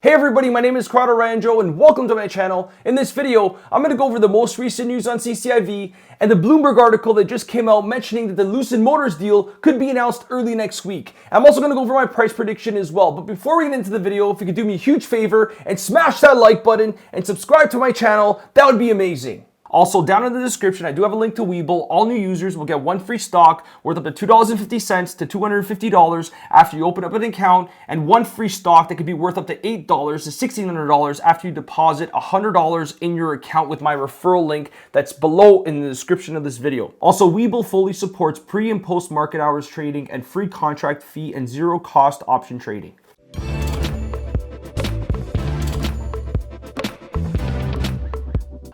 Hey everybody, my name is Corrado Ranjo and welcome to my channel. In this video, I'm going to go over the most recent news on CCIV and the Bloomberg article that just came out mentioning that the Lucid Motors deal could be announced early next week. I'm also going to go over my price prediction as well. But before we get into the video, if you could do me a huge favor and smash that like button and subscribe to my channel, that would be amazing. Also, down in the description, I do have a link to Webull. All new users will get one free stock worth up to $2.50 to $250 after you open up an account, and one free stock that could be worth up to $8 to $1,600 after you deposit $100 in your account with my referral link that's below in the description of this video. Also, Webull fully supports pre- and post-market hours trading and free contract fee and zero-cost option trading.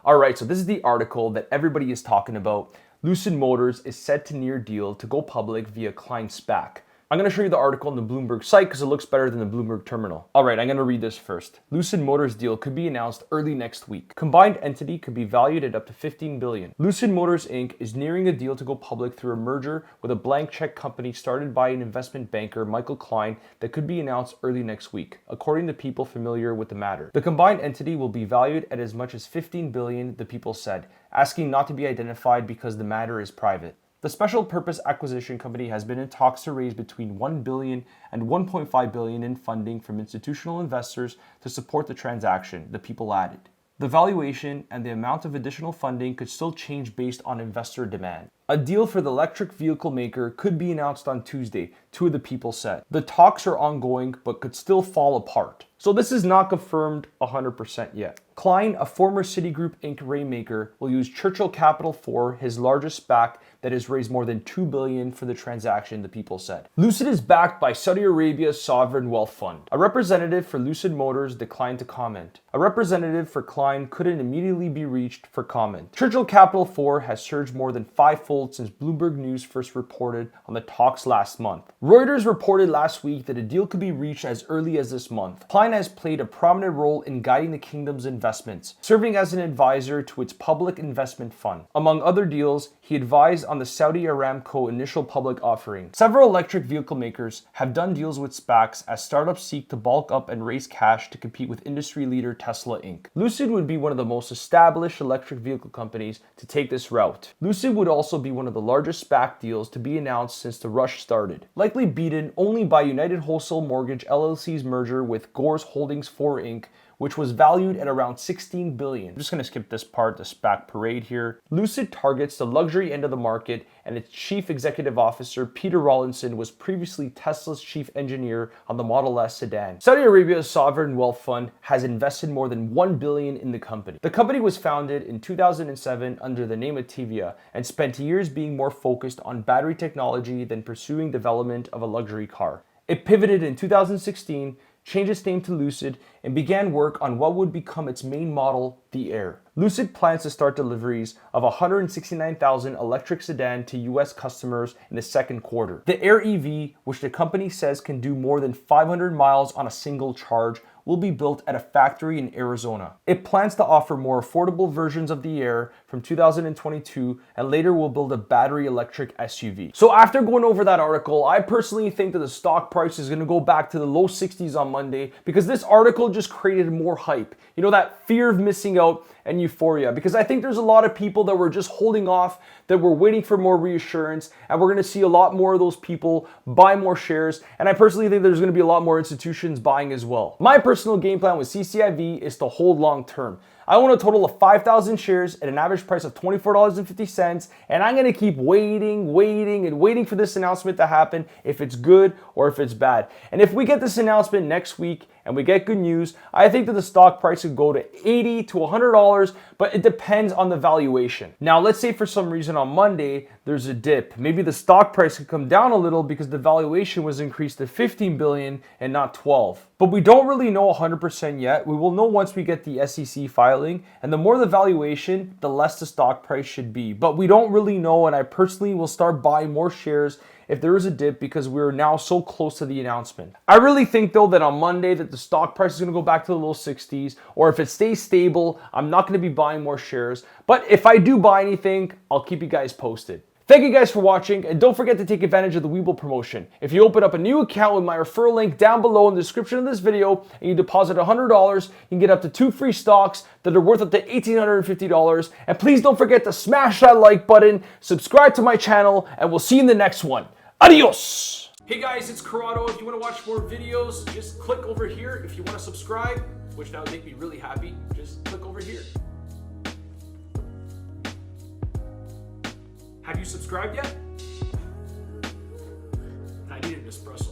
All right, so this is the article that everybody is talking about. Lucid Motors is set to near deal to go public via Klein SPAC. I'm going to show you the article on the Bloomberg site because it looks better than the Bloomberg terminal. All right, I'm going to read this first. Lucid Motors deal could be announced early next week. Combined entity could be valued at up to $15 billion. Lucid Motors Inc. is nearing a deal to go public through a merger with a blank check company started by an investment banker, Michael Klein, that could be announced early next week, according to people familiar with the matter. The combined entity will be valued at as much as $15 billion, the people said, asking not to be identified because the matter is private. The special purpose acquisition company has been in talks to raise between $1 billion and $1.5 billion in funding from institutional investors to support the transaction, the people added. The valuation and the amount of additional funding could still change based on investor demand. A deal for the electric vehicle maker could be announced on Tuesday, two of the people said. The talks are ongoing but could still fall apart. So this is not confirmed 100% yet. Klein, a former Citigroup Inc. rainmaker, will use Churchill Capital for his largest SPAC that has raised more than $2 billion for the transaction, the people said. Lucid is backed by Saudi Arabia's sovereign wealth fund. A representative for Lucid Motors declined to comment. A representative for Klein couldn't immediately be reached for comment. Churchill Capital 4 has surged more than fivefold since Bloomberg News first reported on the talks last month. Reuters reported last week that a deal could be reached as early as this month. Klein has played a prominent role in guiding the kingdom's investments, serving as an advisor to its public investment fund. Among other deals, he advised on the Saudi Aramco initial public offering. Several electric vehicle makers have done deals with SPACs as startups seek to bulk up and raise cash to compete with industry leader Tesla Inc. Lucid would be one of the most established electric vehicle companies to take this route. Lucid would also be one of the largest SPAC deals to be announced since the rush started, likely beaten only by United Wholesale Mortgage LLC's merger with Gores Holdings 4 Inc., which was valued at around $16 billion. I'm just going to skip this part, the SPAC parade here. Lucid targets the luxury end of the market, and its chief executive officer, Peter Rawlinson, was previously Tesla's chief engineer on the Model S sedan. Saudi Arabia's sovereign wealth fund has invested more than $1 billion in the company. The company was founded in 2007 under the name Ativia and spent years being more focused on battery technology than pursuing development of a luxury car. It pivoted in 2016, changed its name to Lucid, and began work on what would become its main model, the Air. Lucid plans to start deliveries of 169,000 electric sedan to US customers in the second quarter. The Air EV, which the company says can do more than 500 miles on a single charge, will be built at a factory in Arizona. It plans to offer more affordable versions of the Air from 2022 and later will build a battery electric SUV. So after going over that article, I personally think that the stock price is going to go back to the low 60s on Monday because this article just created more hype. You know, that fear of missing out and euphoria, because I think there's a lot of people that were just holding off, that were waiting for more reassurance, and we're going to see a lot more of those people buy more shares, and I personally think there's going to be a lot more institutions buying as well. My personal game plan with CCIV is to hold long term. I own a total of 5,000 shares at an average price of $24.50, and I'm going to keep waiting for this announcement to happen, if it's good or if it's bad. And if we get this announcement next week and we get good news, I think that the stock price could go to $80 to $100, but it depends on the valuation. Now, let's say for some reason on Monday, there's a dip. Maybe the stock price could come down a little because the valuation was increased to $15 billion and not 12. But we don't really know 100% yet. We will know once we get the SEC filing, and the more the valuation, the less the stock price should be. But we don't really know, and I personally will start buying more shares if there is a dip because we're now so close to the announcement. I really think though that on Monday that the stock price is going to go back to the low 60s, or if it stays stable, I'm not going to be buying more shares. But if I do buy anything, I'll keep you guys posted. Thank you guys for watching, and don't forget to take advantage of the Webull promotion. If you open up a new account with my referral link down below in the description of this video, and you deposit $100, you can get up to 2 free stocks that are worth up to $1,850. And please don't forget to smash that like button, subscribe to my channel, and we'll see you in the next one. Adios! Hey guys, it's Corrado. If you want to watch more videos, just click over here. If you want to subscribe, which that would make me really happy, just click over here. Have you subscribed yet? I need an espresso.